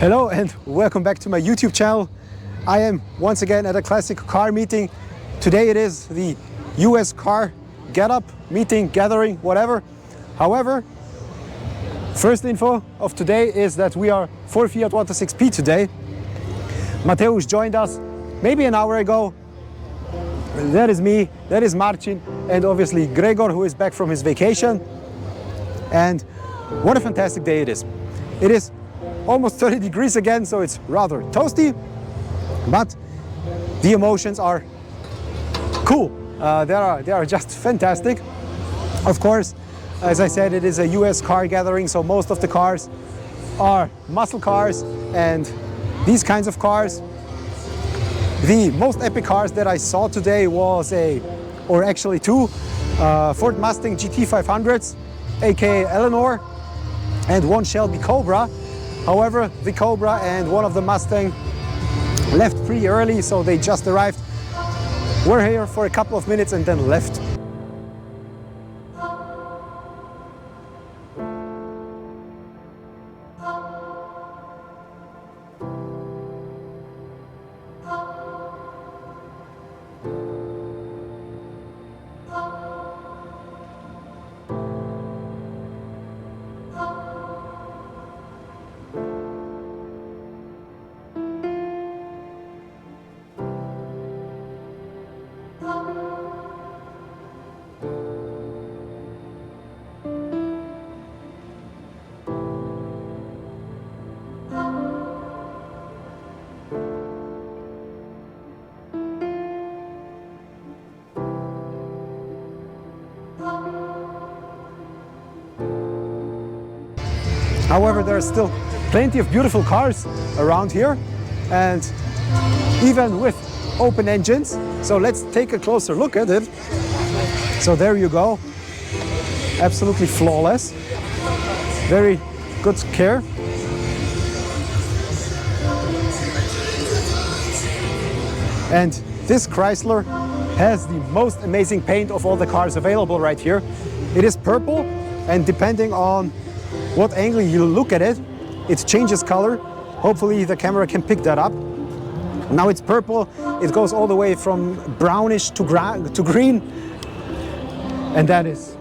Hello and welcome back to my YouTube channel. I am once again at a classic car meeting. Today it is the US car get-up, meeting, gathering, whatever. However, first info of today is that we are for Fiat 126P today. Mateusz joined us maybe an hour ago. That is me, that is Marcin, and obviously Gregor, who is back from his vacation. And what a fantastic day it is. It is almost 30 degrees again, so it's rather toasty, but the emotions are cool. They are just fantastic. Of course, as I said, it is a US car gathering, so most of the cars are muscle cars and these kinds of cars. The most epic cars that I saw today was actually two Ford Mustang GT 500s, aka Eleanor, and one Shelby Cobra. However, the Cobra and one of the Mustang left pretty early, so they just arrived. Were here for a couple of minutes and then left. However, there are still plenty of beautiful cars around here, and even with open engines. So let's take a closer look at it. So there you go, absolutely flawless, very good care. And this Chrysler has the most amazing paint of all the cars available right here. It is purple, and depending on what angle you look at it, it changes color. Hopefully the camera can pick that up. Now it's purple, it goes all the way from brownish to green, and that is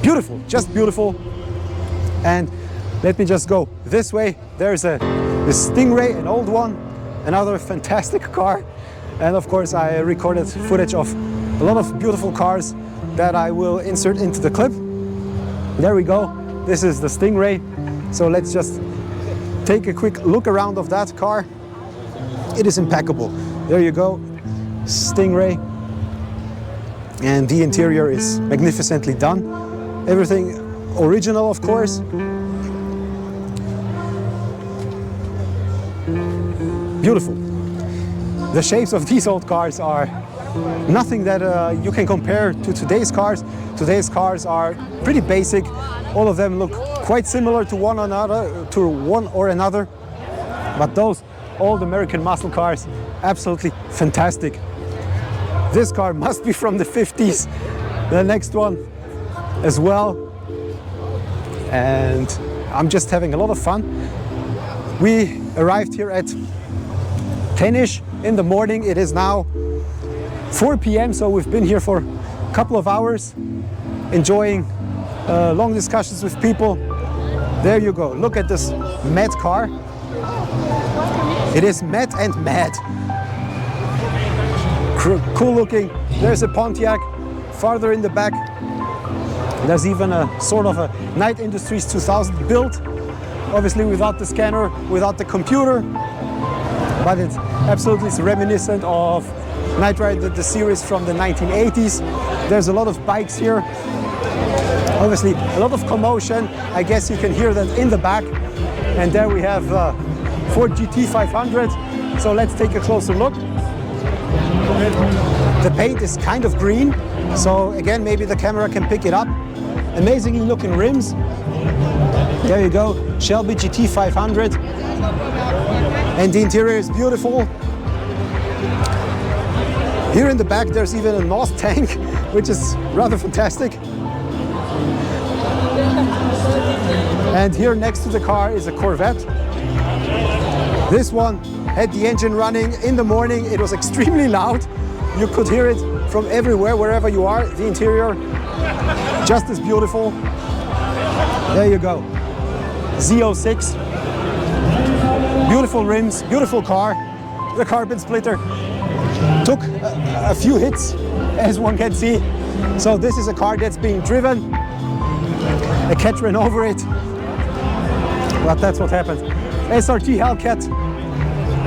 beautiful, just beautiful. And let me just go this way. There's the Stingray, an old one, another fantastic car. And of course I recorded footage of a lot of beautiful cars that I will insert into the clip. There we go. This is the Stingray, so let's just take a quick look around of that car. It is impeccable. There you go, Stingray, and the interior is magnificently done. Everything original, of course. Beautiful. The shapes of these old cars are nothing that you can compare to today's cars. Today's cars are pretty basic. All of them look quite similar to one or another. But those old American muscle cars, absolutely fantastic. This car must be from the 50s. The next one as well. And I'm just having a lot of fun. We arrived here at 10-ish in the morning. It is now 4 p.m. so we've been here for a couple of hours enjoying long discussions with people. There you go, look at this matte car. It is matte and mad. Cool looking. There's a Pontiac farther in the back. There's even a sort of a Night Industries 2000 build, obviously without the scanner, without the computer, but it absolutely is reminiscent of Night Ride, the series from the 1980s. There's a lot of bikes here. Obviously, a lot of commotion. I guess you can hear that in the back. And there we have Ford GT 500. So let's take a closer look. The paint is kind of green. So again, maybe the camera can pick it up. Amazingly looking rims. There you go, Shelby GT 500. And the interior is beautiful. Here in the back there's even a NOS tank, which is rather fantastic. And here next to the car is a Corvette. This one had the engine running in the morning. It was extremely loud. You could hear it from everywhere, wherever you are. The interior, just as beautiful. There you go. Z06. Beautiful rims, beautiful car. The carbon splitter took a few hits, as one can see. So this is a car that's being driven. A cat ran over it. But that's what happened. SRT Hellcat.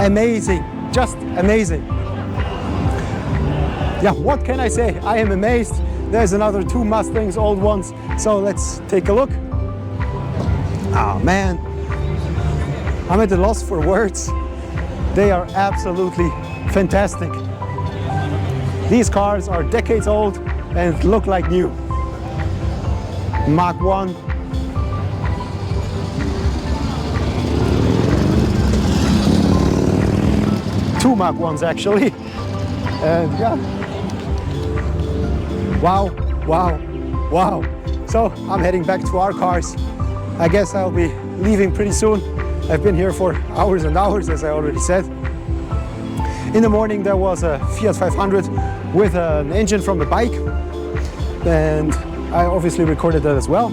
Amazing, just amazing. Yeah, what can I say? I am amazed. There's another 2 Mustangs, old ones. So let's take a look. Oh man, I'm at a loss for words. They are absolutely fantastic. These cars are decades old and look like new. Mach 1. Two Mach 1s actually. And yeah. Wow, wow, wow. So I'm heading back to our cars. I guess I'll be leaving pretty soon. I've been here for hours and hours, as I already said. In the morning there was a Fiat 500 with an engine from the bike, and I obviously recorded that as well.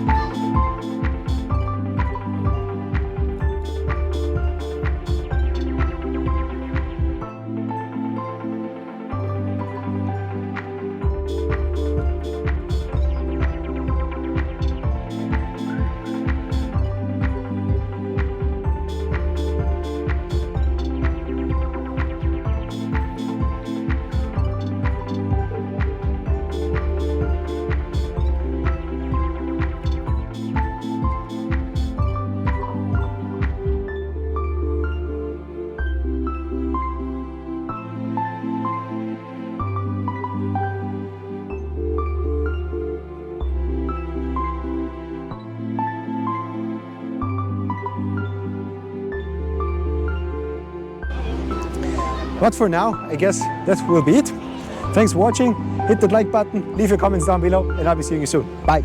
But for now, I guess that will be it. Thanks for watching. Hit that like button, leave your comments down below, and I'll be seeing you soon. Bye.